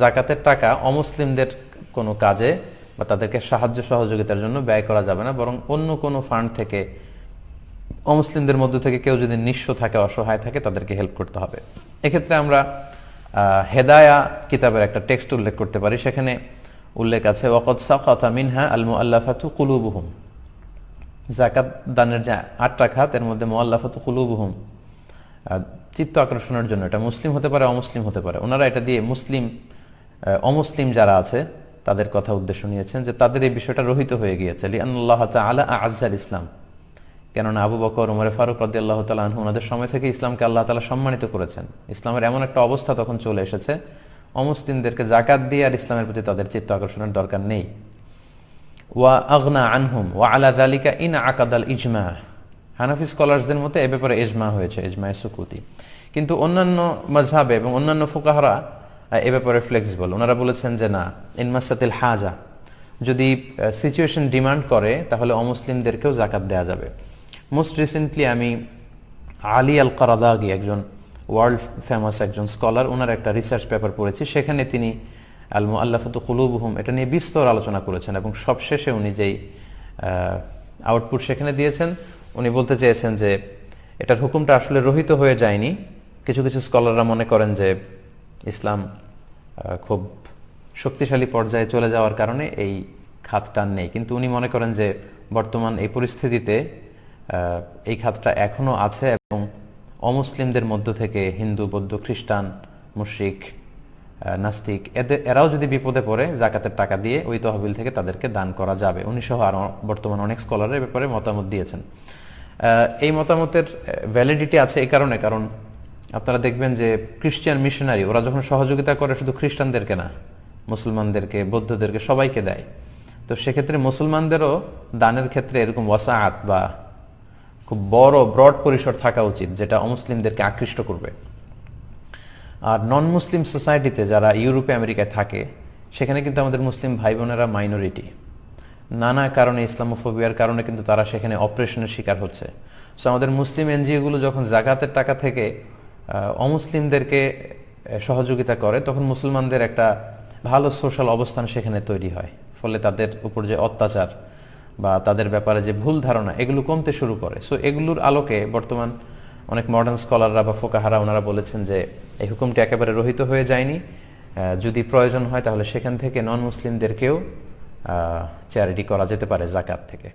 জাকাতের টাকা অমুসলিমদের কোনো কাজে বা তাদেরকে সাহায্য সহযোগিতার জন্য ব্যয় করা যাবে না, বরং অন্য কোনো ফান্ড থেকে অমুসলিমদের মধ্য থেকে কেউ যদি নিঃস্ব থাকে, অসহায় থাকে, তাদেরকে হেল্প করতে হবে। এক্ষেত্রে আমরা হেদায়া কিতাবের একটা টেক্সট উল্লেখ করতে পারি। সেখানে উল্লেখ আছে ওয়াকাদ সাকাতা মিনহা আল মুআল্লাফাতু কুলুবুহুম, যাকাত দানের যে 8টা খাত এর মধ্যে মুআল্লাফাতু কুলুবুহুম চিত্ত আকর্ষণের জন্য, এটা মুসলিম হতে পারে, অমুসলিম হতে পারে। ওনারা এটা দিয়ে মুসলিম অমুসলিম যারা আছে তাদের কথা উদ্দেশ্য নিয়েছেন যে তাদের এই বিষয়টা রহিত হয়ে গিয়েছে। লিআন্নাল্লাহ তাআলা আ'আজ্জাল ইসলাম, কেননা আবু বকর, ওমর ফারুক রাদিয়াল্লাহু তাআলা আনহু ওনাদের সময় থেকে ইসলামকে আল্লাহ তাআলা সম্মানিত করেছেন। ইসলামের এমন একটা অবস্থা তখন চলে এসেছে, অমুসলিমদেরকে যাকাত দিয়ে আর ইসলামের প্রতি তাদের চিত্ত আকর্ষণের দরকার নেই। ওয়া আগনা আনহুম ওয়া আলা যালিকা ইন আকাদাল ইজমা, হানাফি স্কলারসদের মতে এ ব্যাপারে ইজমা হয়েছে, ইজমায়ে সুকুতি। কিন্তু অন্যান্য মাযহাবে এবং অন্যান্য ফুকাহারা এ ব্যাপারে ফ্লেক্সিবল। ওনারা বলেছেন যে না, ইনমাসাতিল হাজা, যদি সিচুয়েশন ডিমান্ড করে তাহলে অমুসলিমদেরকেও যাকাত দেওয়া যাবে। মোস্ট রিসেন্টলি আমি আলী আল কারাদাগি, একজন ওয়ার্ল্ড ফেমাস একজন স্কলার, ওনার একটা রিসার্চ পেপার পড়েছি। সেখানে তিনি আল মুআল্লাফাতু কুলুবুহুম এটা নিয়ে বিস্তর আলোচনা করেছেন এবং সবশেষে উনি যেই আউটপুট সেখানে দিয়েছেন, উনি বলতে চেয়েছেন যে এটার হুকুমটা আসলে রহিত হয়ে যায়নি। কিছু কিছু স্কলাররা মনে করেন যে ইসলাম খুব শক্তিশালী পর্যায়ে চলে যাওয়ার কারণে এই খাতটা নেই, কিন্তু উনি মনে করেন যে বর্তমান এই পরিস্থিতিতে এই খাতটা এখনও আছে এবং অমুসলিমদের মধ্য থেকে হিন্দু, বৌদ্ধ, খ্রিস্টান, মুশরিক, নাস্তিক এরাও যদি বিপদে পড়ে জাকাতের টাকা দিয়ে ওই তহবিল থেকে তাদেরকে দান করা যাবে। উনি সহ আরও বর্তমান অনেক স্কলারের ব্যাপারে মতামত দিয়েছেন। এই মতামতের ভ্যালিডিটি আছে এই কারণে, কারণ আপনারা দেখবেন যে খ্রিস্টান মিশনারি ওরা যখন সহযোগিতা করে শুধু খ্রিস্টানদেরকে না, মুসলমানদেরকে, বৌদ্ধদেরকে, সবাইকে দেয়। তো সেক্ষেত্রে মুসলমানদেরও দানের ক্ষেত্রে এরকম ওয়াসাআত বা খুব বড় ব্রড পরিসর থাকা উচিত, যেটা অমুসলিমদেরকে আকৃষ্ট করবে। আর নন মুসলিম সোসাইটিতে যারা ইউরোপে, আমেরিকায় থাকে, সেখানে কিন্তু আমাদের মুসলিম ভাই বোনেরা মাইনরিটি। নানা কারণে, ইসলামোফোবিয়ার কারণে কিন্তু তারা সেখানে অপারেশনের শিকার হচ্ছে। সো আমাদের মুসলিম এনজিওগুলো যখন জাকাতের টাকা থেকে অমুসলিমদেরকে সহযোগিতা করে, তখন মুসলমানদের একটা ভালো সোশ্যাল অবস্থান সেখানে তৈরি হয়। ফলে তাদের উপর যে অত্যাচার বা তাদের ব্যাপারে যে ভুল ধারণা, এগুলো কমতে শুরু করে। সো এগুলোর আলোকে বর্তমান অনেক মডার্ন স্কলাররা বা ফোকাহারা ওনারা বলেছেন যে এই হুকুমটি একেবারে রহিত হয়ে যায়নি। যদি প্রয়োজন হয় তাহলে সেখান থেকে নন মুসলিমদেরকেও চ্যারিটি করা যেতে পারে জাকাত থেকে।